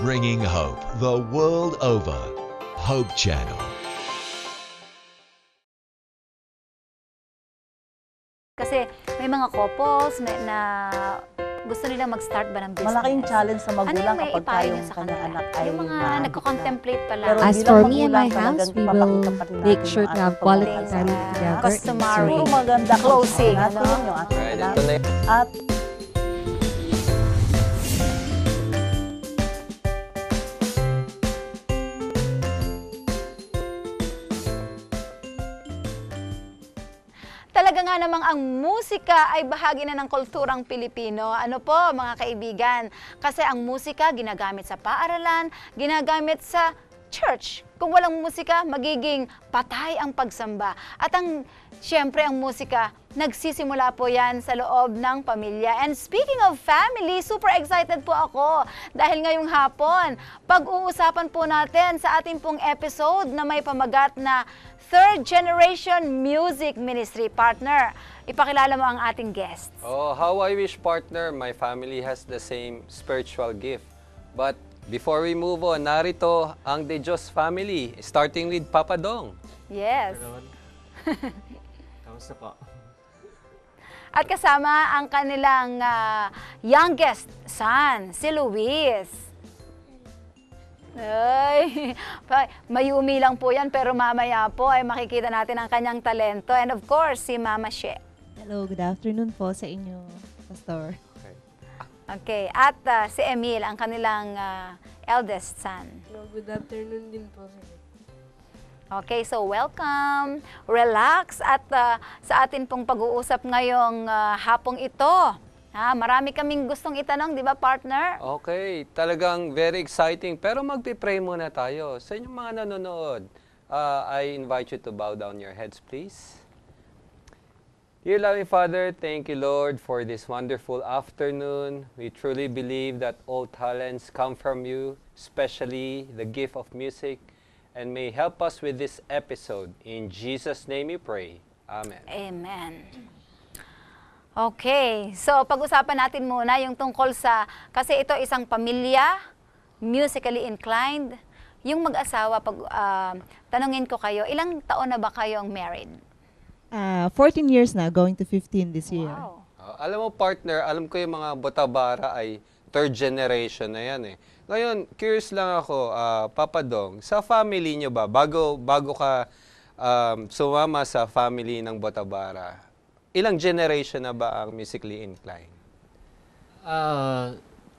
bringing hope the world over. Hope Channel. Kasi may mga couples na gusto nilang mag-start ba ng business. Malaking challenge sa magulang may kapag ipayo yung niyo sa kanyang kanila? anak ay Yung mga nagko-contemplate pa lang. Pero As bilang for me and magulang, my house, talagang we will ipapakita pa rin make natin sure yung to have ating quality pagmamahal. time together. Customary. Siguro maganda Closing, natin ano? yung ating Right, anak. ito na yun. At Talaga nga namang ang musika ay bahagi na ng kulturang Pilipino. Ano po mga kaibigan? Kasi ang musika ginagamit sa paaralan, ginagamit sa church. Kung walang musika, magiging patay ang pagsamba. At siyempre ang musika, nagsisimula po yan sa loob ng pamilya. And speaking of family, super excited po ako. Dahil ngayong hapon, pag-uusapan po natin sa ating pong episode na may pamagat na Third Generation Music Ministry. Partner, ipakilala mo ang ating guest. Oh, how I wish, partner, my family has the same spiritual gift. But before we move on, narito ang De Diyos family, starting with Papa Dong. Yes. Kamusta po? At kasama ang kanilang youngest son, si Luis. Ay, mayumi lang po yan, pero mamaya po ay makikita natin ang kanyang talento. And of course, si Mama She. Hello, good afternoon po sa inyo, Pastor. Okay, at si Emil, ang kanilang eldest son. Hello, good afternoon din po. Okay, so welcome, relax, at sa atin pong pag-uusap ngayong hapong ito. Marami kaming gustong itanong, di ba partner? Okay, talagang very exciting. Pero magpipray muna tayo. Sa inyong mga nanonood, I invite you to bow down your heads, please. Dear loving Father, thank you, Lord, for this wonderful afternoon. We truly believe that all talents come from you, especially the gift of music, and may help us with this episode. In Jesus' name we pray. Amen. Amen. Okay, so pag-usapan natin muna yung tungkol sa, kasi ito isang pamilya, musically inclined. Yung mag-asawa, tanungin ko kayo, ilang taon na ba kayong married? 14 years na, going to 15 this year. Wow. Alam mo, partner, alam ko yung mga Botabara ay third generation na yan eh. Ngayon, curious lang ako, Papa Dong, sa family nyo ba, bago ka sumama sa family ng Botabara, ilang generation na ba ang musically inclined?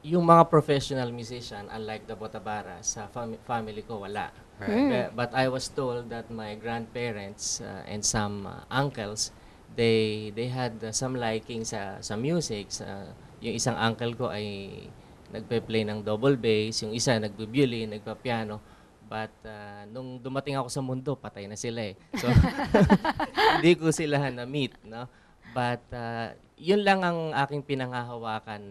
Yung mga professional musician, unlike the Botabara, sa family ko wala. Right. But I was told that my grandparents and some uncles, they had some liking sa music. Yung isang uncle ko ay nagpe-play ng double bass, yung isa nagbe-violin, nagpa-piano. But nung dumating ako sa mundo, patay na sila eh. So hindi ko sila na-meet, no? But yun lang ang aking pinanghahawakan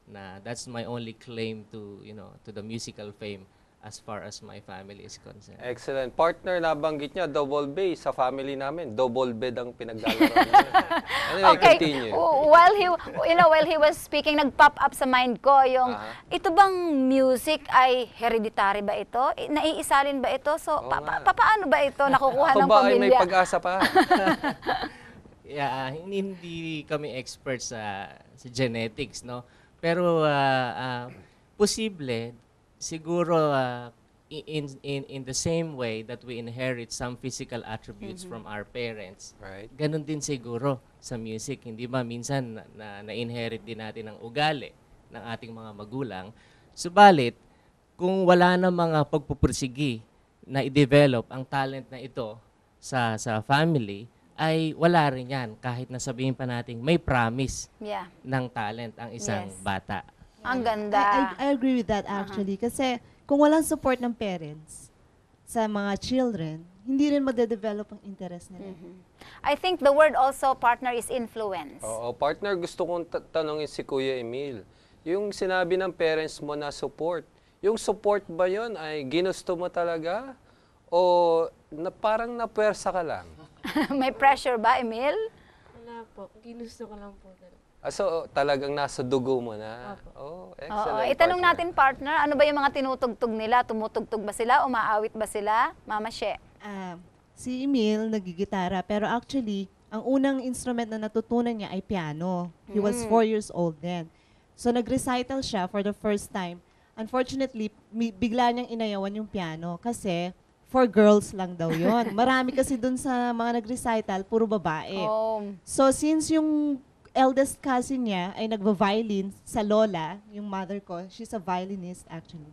na that's my only claim to, to the musical fame as far as my family is concerned. Excellent. Partner, nabanggit niya, double bass sa family namin. Double bed ang pinaglalaro niya. Anyway, Okay, continue. while he was speaking, nag-pop up sa mind ko yung, ito bang music ay hereditary ba ito? Naiisalin ba ito? So, paano ba ito nakukuha Ako ng ba ay may pamilya? pag-asa pa? Yeah, hindi kami experts sa genetics, no? Pero posible siguro in the same way that we inherit some physical attributes from our parents. Right. Ganun din siguro sa music, hindi ba minsan na-inherit din natin ang ugali ng ating mga magulang. Subalit, kung wala na mga pagpupursigi na i-develop ang talent na ito sa family, ay wala rin yan kahit nasabihin pa natin may promise ng talent ang isang bata. Ang ganda. I agree with that actually. Kasi kung walang support ng parents sa mga children, hindi rin magde-develop ang interest nila. I think the word also, partner, is influence. Oo, partner, gusto kong tanongin si Kuya Emil. Yung sinabi ng parents mo na support, yung support ba yun ay ginusto mo talaga? O parang napwersa ka lang? May pressure ba, Emil? Wala po, ginusto ko lang po. So, talagang nasa dugo mo na. Oh, Oo, excellent. itanong partner. natin partner, ano ba yung mga tinutugtog nila? Tumutugtog ba sila? Umaawit ba sila? Mama She. Si Emil nagigitara, pero actually, ang unang instrument na natutunan niya ay piano. He was 4 years old then. So nag-recital siya for the first time. Unfortunately, bigla niyang inayawan yung piano kasi for girls lang daw yon. Marami kasi dun sa mga nag-recital, puro babae. Oh. So since yung eldest cousin niya ay nagva-violin sa lola, yung mother ko, she's a violinist actually.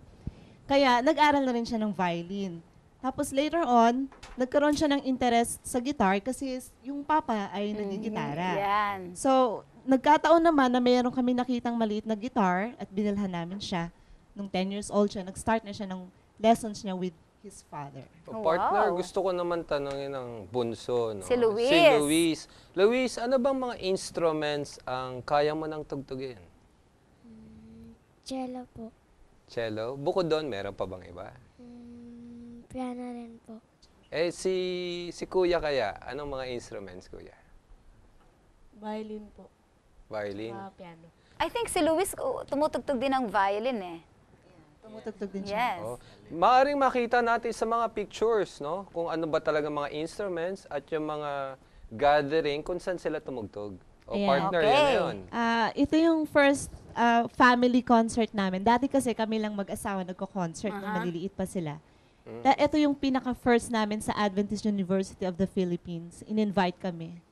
Kaya nag-aral na rin siya ng violin. Tapos later on, nagkaroon siya ng interest sa guitar kasi yung papa ay nagigitara. Yan. So, nagkataon naman na mayroon kami nakitang maliit na guitar at binilhan namin siya. Nung 10 years old siya, nag-start na siya ng lessons niya with his father. Partner, Wow. gusto ko naman tanongin ng bunso. No? Si Luis. Si Luis. Luis, ano bang mga instruments ang kaya mo nang tugtugin? Cello po. Cello? Bukod doon, meron pa bang iba? Piano rin po. Si Kuya kaya, anong mga instruments, Kuya? Violin po. Violin? Piano. I think si Luis tumutugtog din ng violin eh. Tumutugtog din siya. Yes. Oh. Maaring makita natin sa mga pictures, no? Kung ano ba talaga mga instruments at yung mga gathering kung saan sila tumugtog. O Ayan. partner, Okay. yan na yun. Ito yung first family concert namin. Dati kasi kami lang mag-asawa nagko-concert nung maliliit pa sila. Ito yung pinaka-first namin sa Adventist University of the Philippines. In-invite kami.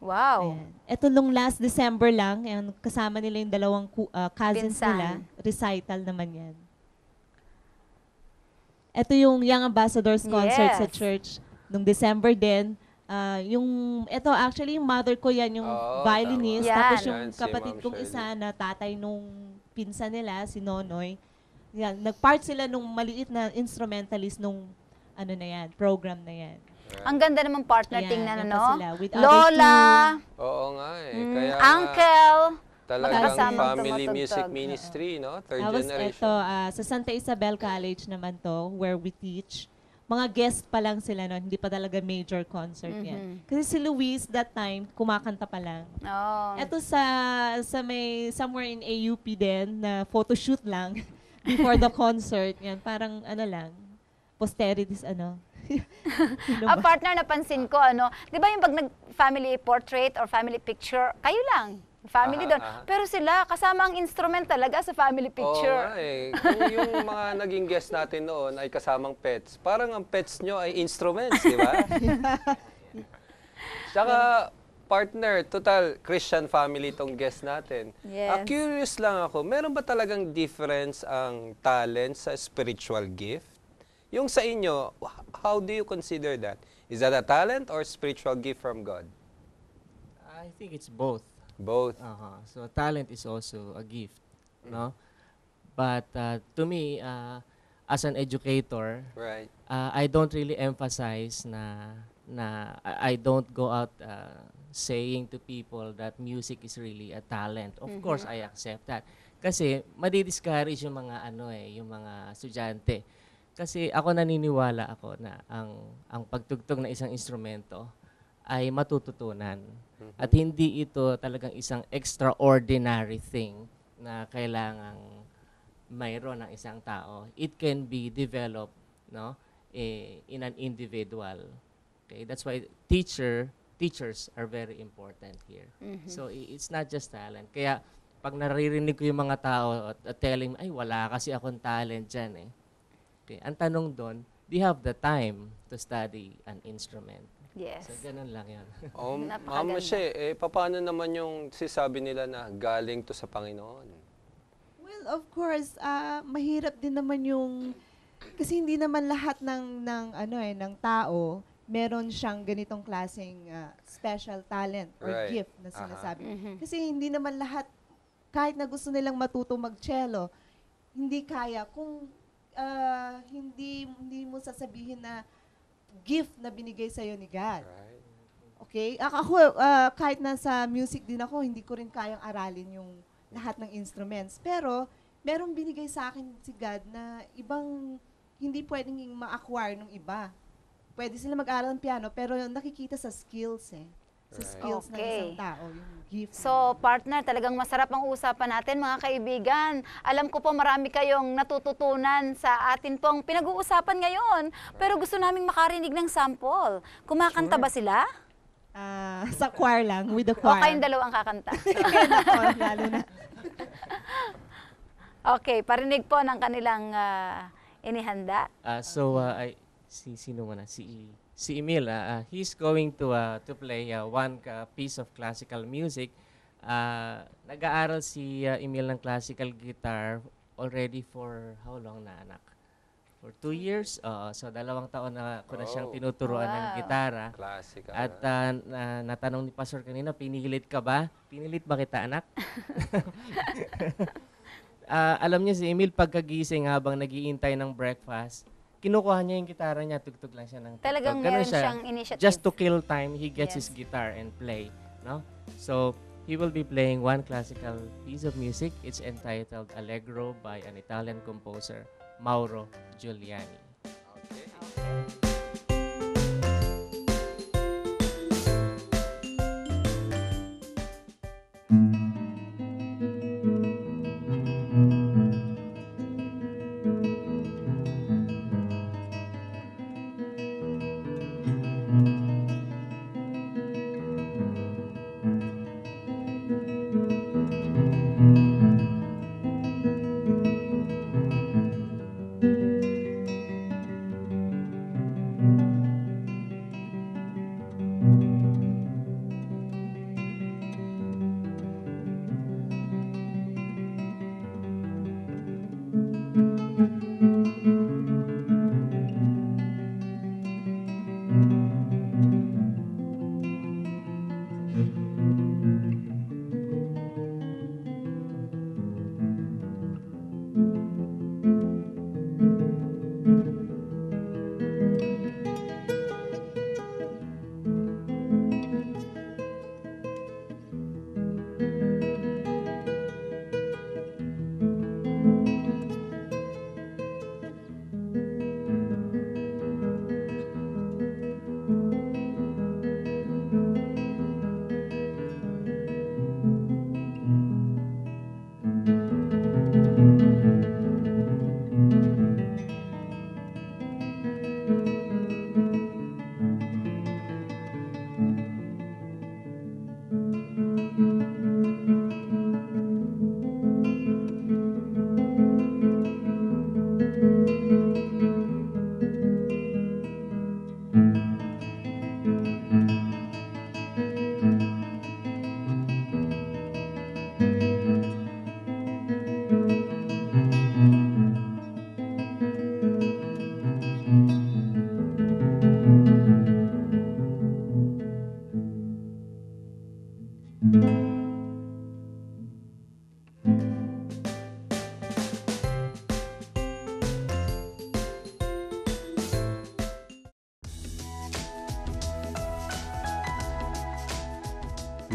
Wow. Ayan. Ito nung last December lang, ayan, kasama nila yung dalawang cousins Pinsan. nila. Recital naman yan. Ito yung Young Ambassadors concert sa Yes. church. Nung December din, ito actually yung mother ko yan, yung Oo, violinist. tama. Tapos Yan. yung Yan, si kapatid Ma'am kong Shirley. isa na tatay nung pinsan nila, si Nonoy. Yan, nag-part sila nung maliit na instrumentalist nung ano na yan, program na yan. Ang ganda naman partner, Ayan, tingnan yan ano. pa sila, with other Lola, Oo nga eh. Kaya nga, uncle. talagang magkasamang family tumutugtog. music ministry, no? Third Tapos generation. ito, sa Santa Isabel College naman to, where we teach. Mga guest pa lang sila, no? Hindi pa talaga major concert yan. Kasi si Luis, that time, kumakanta pa lang. Oh. Ito sa may, somewhere in AUP din, na photoshoot lang, before the concert. Yan, parang ano lang, posterities, ano. Partner, napansin ko, ano, di ba yung pag nag-family portrait or family picture, kayo lang, family doon. Pero sila, kasama ang instrument talaga sa family Oo picture. nga eh. Kung yung mga naging guest natin noon ay kasamang pets, parang ang pets nyo ay instruments, di ba? Tsaka, partner, total Christian family tong guest natin. Yes. Curious lang ako, meron ba talagang difference ang talent sa spiritual gift? Yung sa inyo, how do you consider that? Is that a talent or spiritual gift from God? I think it's both. Both. So talent is also a gift, no? But to me, as an educator, Right. I don't really emphasize I don't go out saying to people that music is really a talent. Of course, I accept that. Kasi madi-discourage yung mga yung mga estudyante. Kasi ako naniniwala ako na ang pagtugtog ng isang instrumento ay matututunan. At hindi ito talagang isang extraordinary thing na kailangang mayroon ng isang tao. It can be developed, no, in an individual. Okay, that's why teachers are very important here. So it's not just talent. Kaya pag naririnig ko yung mga tao at telling, ay wala kasi akong talent dyan eh. Okay, ang tanong doon, do you have the time to study an instrument? Yes. So ganun lang yan. Napakaganda. Mama She, paano naman yung sisabi nila na galing to sa Panginoon? Well, of course, mahirap din naman yung kasi hindi naman lahat ng tao meron siyang ganitong klaseng special talent or Right. gift na sinasabi. Kasi hindi naman lahat, kahit na gusto nilang matuto mag-cello, hindi kaya kung hindi mo sasabihin na gift na binigay sa'yo ni God. Right. Okay? Ako, kahit nasa music din ako, hindi ko rin kayang aralin yung lahat ng instruments. Pero, merong binigay sa akin si God na ibang hindi pwedeng ma-acquire ng iba. Pwede sila mag-aral ng piano, pero nakikita sa skills eh. sa skills ng Okay. isang tao, yung gift. So, partner, talagang masarap ang usapan natin, mga kaibigan. Alam ko po marami kayong natututunan sa atin pong pinag-uusapan ngayon. Pero gusto naming makarinig ng sample. Kumakanta ba sila? Sa choir lang, with the O choir. kayong dalawang kakanta? Nako, lalo na. Okay, parinig po ng kanilang inihanda. Sino muna? Si Emil, he's going to play one piece of classical music. Nag-aaral si Emil ng classical guitar already for how long na, anak? For 2 years? So 2 taon na ko na siyang tinuturuan ng Wow. gitara. Classical. At natanong ni Pastor kanina, pinilit ka ba? Pinilit ba kita, anak? Alam niya si Emil, pagkagising habang nag-iintay ng breakfast, kinukuha niya yung gitara niya, tugtog lang siya ng tugtog. Talagang Ganun meron siya. siyang initiative. Just to kill time, he gets Yes. his guitar and play. No? So, he will be playing one classical piece of music. It's entitled Allegro by an Italian composer, Mauro Giuliani.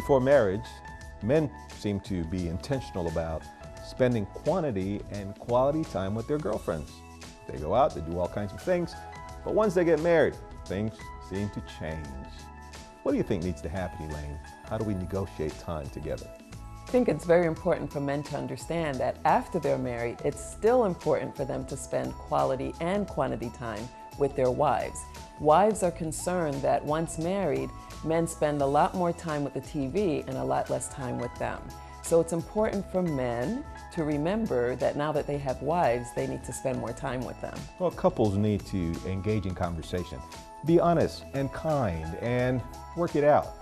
Before marriage, men seem to be intentional about spending quantity and quality time with their girlfriends. They go out, they do all kinds of things, but once they get married, things seem to change. What do you think needs to happen, Elaine? How do we negotiate time together? I think it's very important for men to understand that after they're married, it's still important for them to spend quality and quantity time with their wives. Wives are concerned that once married, men spend a lot more time with the TV and a lot less time with them. So it's important for men to remember that now that they have wives, they need to spend more time with them. Well, couples need to engage in conversation. Be honest and kind and work it out.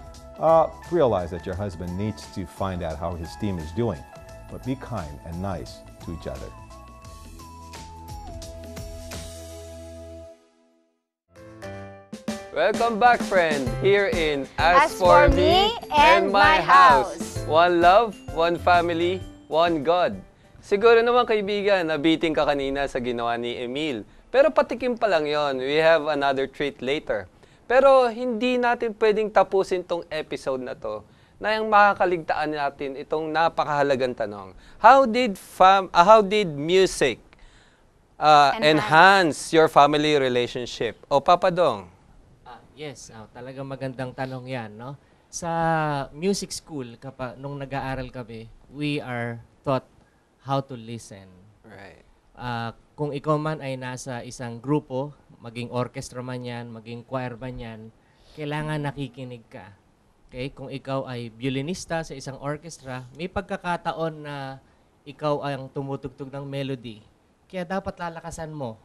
Realize that your husband needs to find out how his team is doing, but be kind and nice to each other. Welcome back, friend, here in As for me and my house. One love, one family, one God. Siguro naman, kaibigan, nabiting ka kanina sa ginawa ni Emil. Pero patikim pa lang yon. We have another treat later. Pero hindi natin pwedeng tapusin tong episode na to na yung makakaligtaan natin itong napakahalagang tanong. How did music enhance your family relationship? O Papa Dong? Yes, talagang magandang tanong yan, no? Sa music school, nung nag-aaral kami, we are taught how to listen. Right. Kung ikaw man ay nasa isang grupo, maging orchestra man yan, maging choir man yan, kailangan nakikinig ka. Okay? Kung ikaw ay violinista sa isang orchestra, may pagkakataon na ikaw ang tumutugtog ng melody. Kaya dapat lalakasan mo.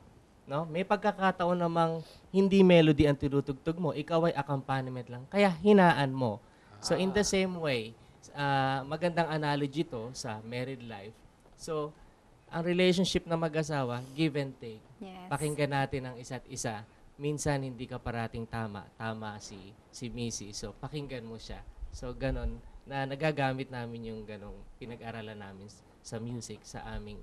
No? May pagkakataon namang hindi melody ang tinutugtog mo, ikaw ay accompaniment lang. Kaya hinaan mo. So in the same way, magandang analogy to sa married life. So, ang relationship na mag-asawa, give and take. Yes. Pakinggan natin ang isa't isa. Minsan hindi ka parating tama si Missy. So pakinggan mo siya. So ganon na nagagamit namin yung ganong pinag-aralan namin sa music sa aming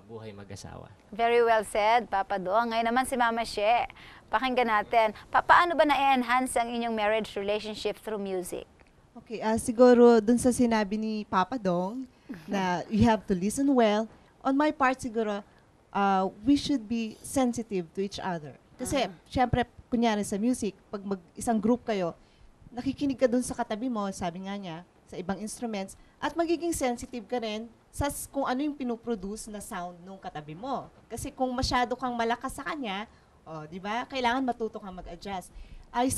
buhay mag-asawa. Very well said, Papa Dong. Ngayon naman si Mama She. Pakinggan natin. Paano ba na-enhance ang inyong marriage relationship through music? Okay, siguro dun sa sinabi ni Papa Dong na you have to listen well. On my part siguro, we should be sensitive to each other. Kasi, syempre, kunyari sa music, pag isang group kayo, nakikinig ka dun sa katabi mo, sabi nga niya, sa ibang instruments, at magiging sensitive ka rin sa kung ano yung pinoproduce na sound nung katabi mo. Kasi kung masyado kang malakas sa kanya, di ba, kailangan matuto kang mag-adjust. I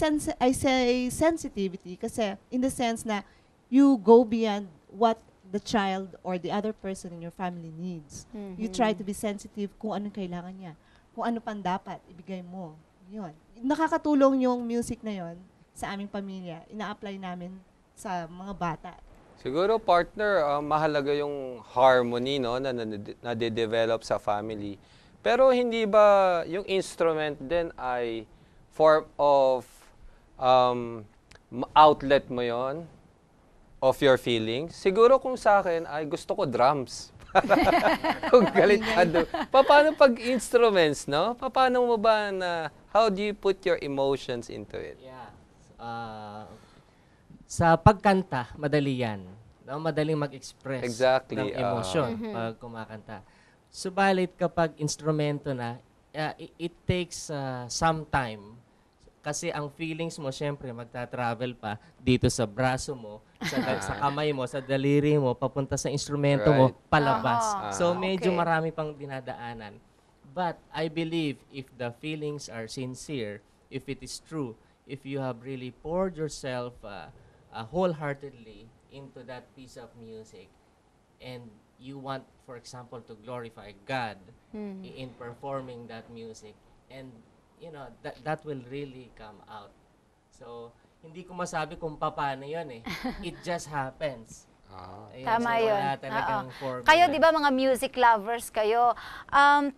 say sensitivity kasi in the sense na you go beyond what the child or the other person in your family needs. You try to be sensitive kung anong kailangan niya. Kung ano pang dapat, ibigay mo. Yun. Nakakatulong yung music na yon sa aming pamilya. Ina-apply namin sa mga bata. Siguro, partner, mahalaga yung harmony no, na nade-develop sa family. Pero hindi ba yung instrument din ay form of outlet mo yon of your feelings? Siguro kung sa akin, ay gusto ko drums. Kung galit ka doon. Paano pag instruments, no? Paano mo ba how do you put your emotions into it? Yeah. Sa pagkanta, madali yan. No? Madaling mag-express Exactly, ng emosyon pag kumakanta. Subalit kapag instrumento na, it takes some time. Kasi ang feelings mo, syempre, magta-travel pa dito sa braso mo, sa kamay mo, sa daliri mo, papunta sa instrumento mo, palabas. So medyo marami pang dinadaanan. But I believe if the feelings are sincere, if it is true, if you have really poured yourself wholeheartedly into that piece of music, and you want, for example, to glorify God in performing that music, and you know, that will really come out. So, hindi ko masabi kung paano yun eh. It just happens. Ayun, Tama so yun. wala talagang formula. Kayo, di ba mga music lovers kayo,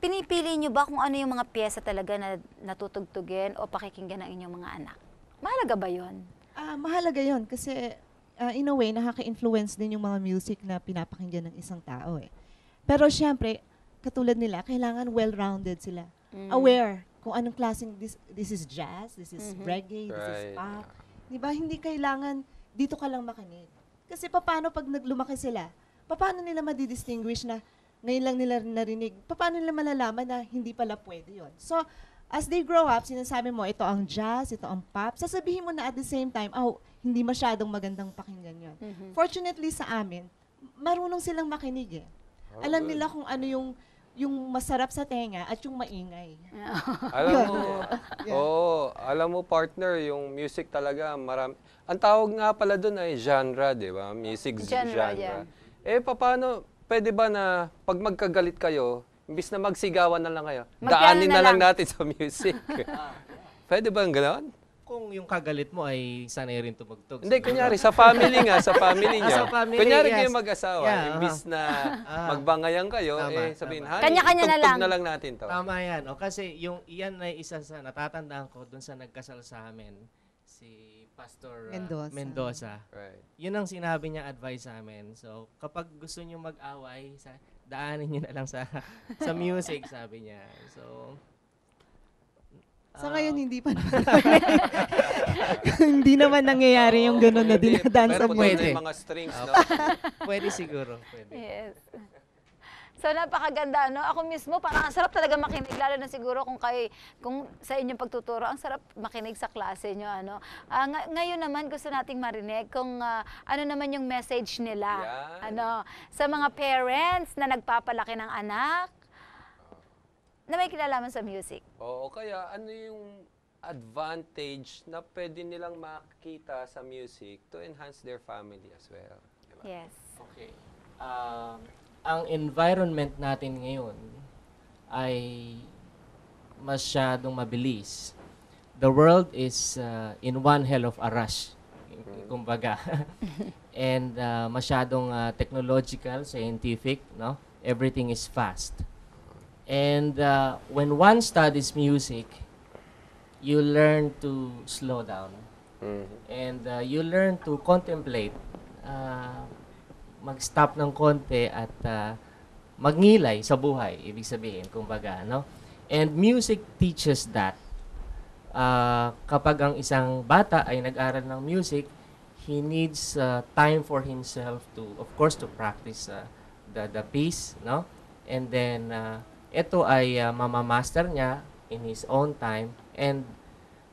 pinipili nyo ba kung ano yung mga pyesa talaga na natutugtugin o pakikinggan ng inyong mga anak? Mahalaga ba yun? Mahalaga yun kasi in a way, nakaka-influence din yung mga music na pinapakinggan ng isang tao eh. Pero syempre, katulad nila, kailangan well-rounded sila. Aware kung anong klaseng this is jazz, this is reggae, this is pop. Diba? Hindi kailangan dito ka lang makinig. Kasi paano pag naglumaki sila, paano nila madidistinguish na ngayon lang nila narinig, paano nila malalaman na hindi pala pwede yon. So, as they grow up, sinasabi mo, ito ang jazz, ito ang pop, sasabihin mo na at the same time, hindi masyadong magandang pakinggan yon. Fortunately sa amin, marunong silang makinig eh. Alam nila kung ano yung masarap sa tenga at yung maingay. Alam mo partner, yung music talaga marami. Ang tawag nga pala doon ay genre, 'di ba? Music genre. Yeah. Paano pwede ba na pag magkagalit kayo, imbis na magsigawan na lang kayo, Magpiano daanin na na lang lang. natin sa music. Pwede ba ang gano'n? Kung yung kagalit mo ay sanay rin tumugtog. Hindi, kunyari, sa family nga, sa family niyo. Sa family, Kunyari yes. kayo mag-asawa, Yeah, imbis na magbangayan kayo, Tama, sabihin, tama. honey, Kanya-kanya na tugtog lang. na lang natin to. Tama yan. Kasi iyan ay isa sa natatandaan ko dun sa nagkasal sa amin, si Pastor Mendoza. Right. Yun ang sinabi niya advice sa amin. So, kapag gusto niyo mag-away, daanin niyo na lang sa music, sabi niya. So, Sa ngayon, hindi pa naman. Hindi naman nangyayari yung gano'n na dinadaan sa Pero pwede music. yung mga strings, no? pwede siguro. Pwede. Yes. So napakaganda, no? Ako mismo parang ang sarap talaga makinig, lalo na siguro kung sa inyong pagtuturo, ang sarap makinig sa klase nyo, ano. Ngayon naman gusto nating marinig kung ano naman yung message nila, Yan. ano, sa mga parents na nagpapalaki ng anak na may kinalaman sa music. Oo, kaya ano yung advantage na pwede nilang makita sa music to enhance their family as well? Diba? Yes. Okay. Ang environment natin ngayon ay masyadong mabilis. The world is in one hell of a rush, kumbaga. And masyadong technological, scientific, no? Everything is fast. And when one studies music, you learn to slow down. And you learn to contemplate, mag-stop ng konti at magngilay sa buhay, ibig sabihin, kumbaga, no? And music teaches that. Kapag ang isang bata ay nag-aral ng music, he needs time for himself to, of course, to practice the piece, no? And then, ito ay mamamaster niya in his own time, and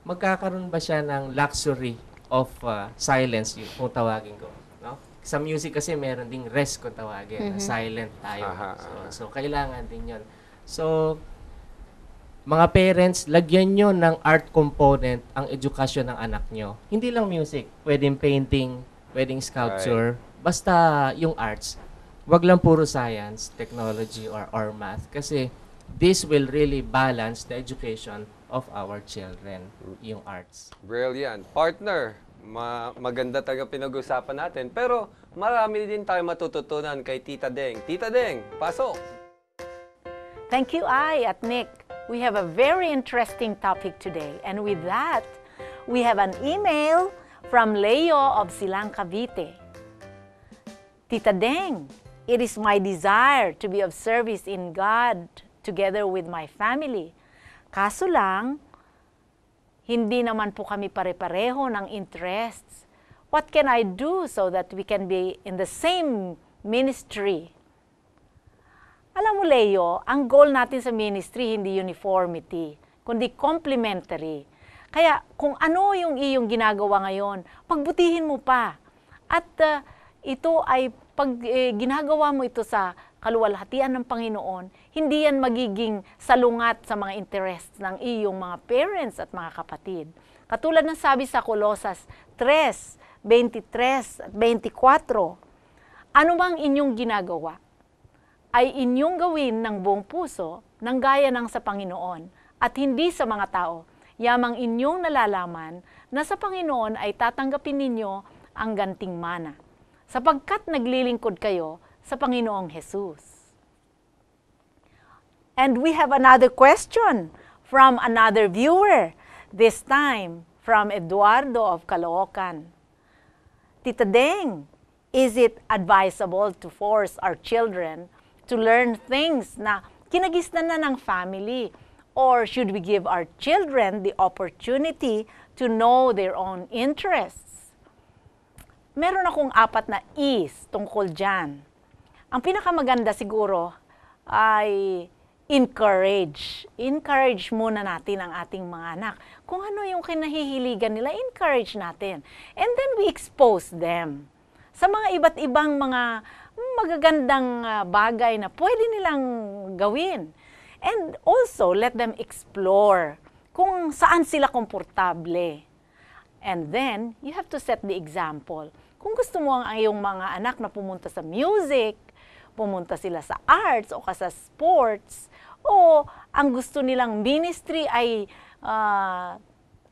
magkakaroon ba siya ng luxury of silence, kung tawagin ko, no? Sa music kasi meron ding rest kung tawagin, na silent tayo. So kailangan din yun. So, mga parents, lagyan nyo ng art component ang edukasyon ng anak nyo. Hindi lang music, pwedeng painting, pwedeng sculpture, basta yung arts. Wag lang puro science, technology, or math. Kasi this will really balance the education of our children, yung arts. Brilliant. Partner, maganda talaga pinag-usapan natin. Pero marami din tayo matututunan kay Tita Deng. Tita Deng, pasok! Thank you, Ai at Nick. We have a very interesting topic today. And with that, we have an email from Leo of Silang Cavite. Tita Deng, it is my desire to be of service in God together with my family. Kaso lang, hindi naman po kami pare-pareho ng interests. What can I do so that we can be in the same ministry? Alam mo, Leo, ang goal natin sa ministry hindi uniformity, kundi complementary. Kaya kung ano yung iyong ginagawa ngayon, pagbutihin mo pa. At ito ay pag ginagawa mo ito sa kaluwalhatian ng Panginoon, hindi yan magiging salungat sa mga interests ng iyong mga parents at mga kapatid. Katulad ng sabi sa Colosas 3:23 at 24, ano mang inyong ginagawa, ay inyong gawin ng buong puso, ng gaya ng sa Panginoon, at hindi sa mga tao, yamang inyong nalalaman na sa Panginoon ay tatanggapin ninyo ang ganting mana, sapagkat naglilingkod kayo sa Panginoong Jesus. And we have another question from another viewer, this time from Eduardo of Caloocan. Tita Deng, is it advisable to force our children to learn things na kinagisnan na ng family? Or should we give our children the opportunity to know their own interests? Meron akong 4 na E's tungkol dyan. Ang pinakamaganda siguro ay encourage. Encourage muna natin ang ating mga anak. Kung ano yung kinahihiligan nila, encourage natin. And then we expose them sa mga iba't ibang mga magagandang bagay na pwede nilang gawin. And also, let them explore kung saan sila komportable. And then, you have to set the example. Kung gusto mo ang iyong mga anak na pumunta sa music, pumunta sila sa arts o sa sports, o ang gusto nilang ministry ay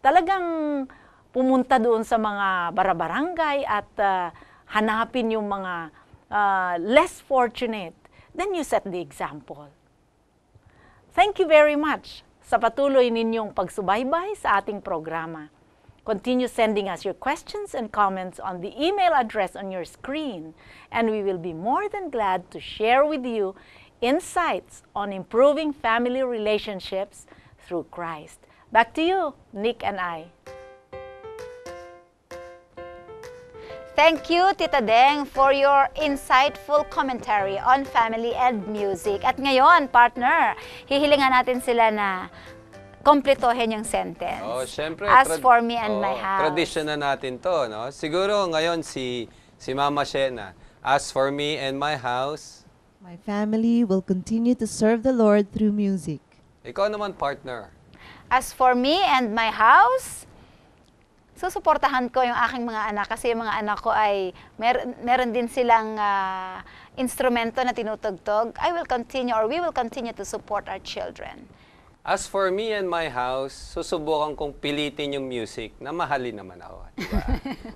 talagang pumunta doon sa mga barabarangay at hanapin yung mga less fortunate, then you set the example. Thank you very much sa patuloy ninyong pagsubaybay sa ating programa. Continue sending us your questions and comments on the email address on your screen, and we will be more than glad to share with you insights on improving family relationships through Christ. Back to you, Nick and I. Thank you, Tita Deng, for your insightful commentary on family and music. At ngayon, partner, hihilingan natin sila na kompletohin yung sentence. Oh, syempre. As for me and my house. Tradition na natin to, no? Siguro ngayon si Mama Shena. As for me and my house. My family will continue to serve the Lord through music. Ikaw naman, partner. As for me and my house, susuportahan ko yung aking mga anak kasi yung mga anak ko ay meron din silang instrumento na tinutugtog. I will continue or we will continue to support our children. As for me and my house, susubukan kong pilitin yung music na mahalin naman ako. Diba?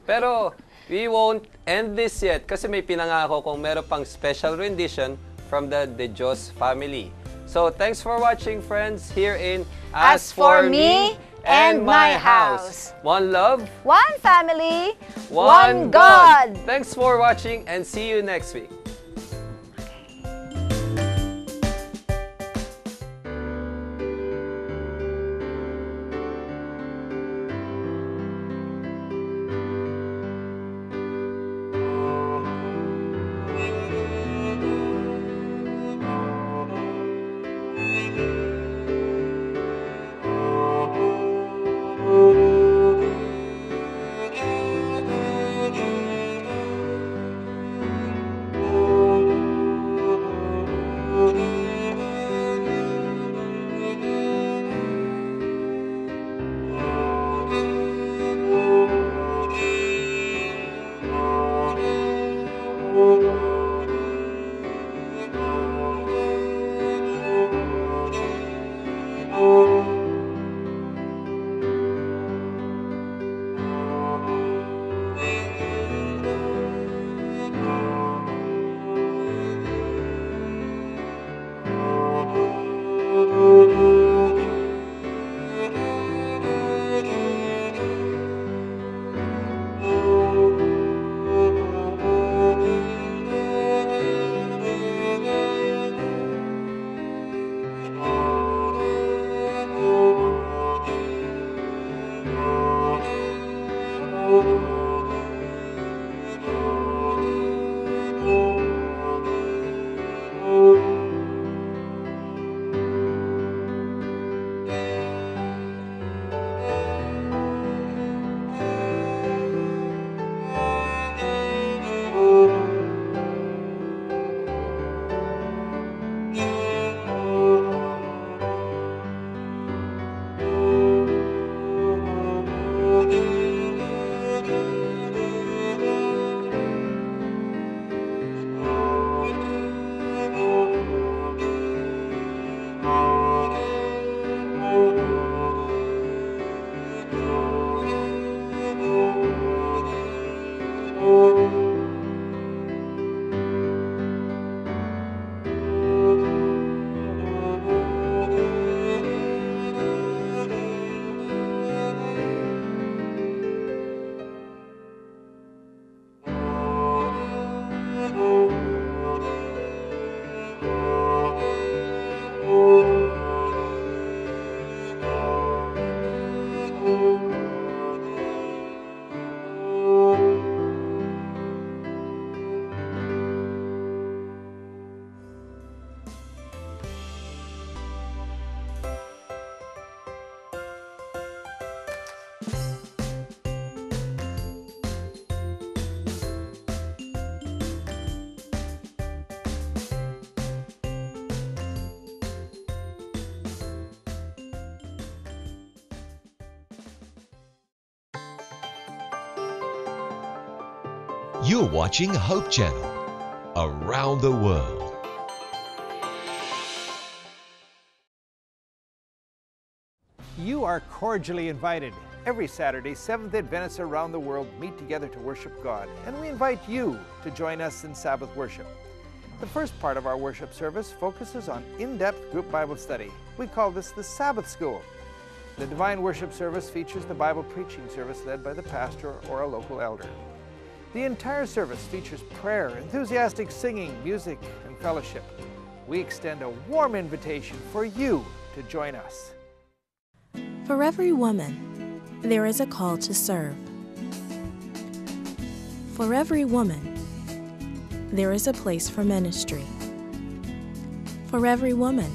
Pero we won't end this yet kasi may pinangako kong meron pang special rendition from the De Jos family. So thanks for watching, friends, here in As for me and my house. One love, One family, one God. Thanks for watching and see you next week. You're watching Hope Channel, around the world. You are cordially invited. Every Saturday, Seventh-day Adventists around the world meet together to worship God, and we invite you to join us in Sabbath worship. The first part of our worship service focuses on in-depth group Bible study. We call this the Sabbath School. The Divine Worship service features the Bible preaching service led by the pastor or a local elder. The entire service features prayer, enthusiastic singing, music, and fellowship. We extend a warm invitation for you to join us. For every woman, there is a call to serve. For every woman, there is a place for ministry. For every woman,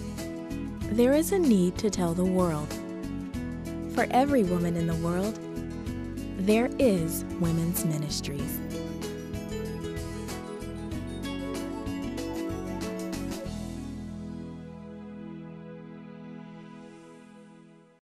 there is a need to tell the world. For every woman in the world, there is women's ministries.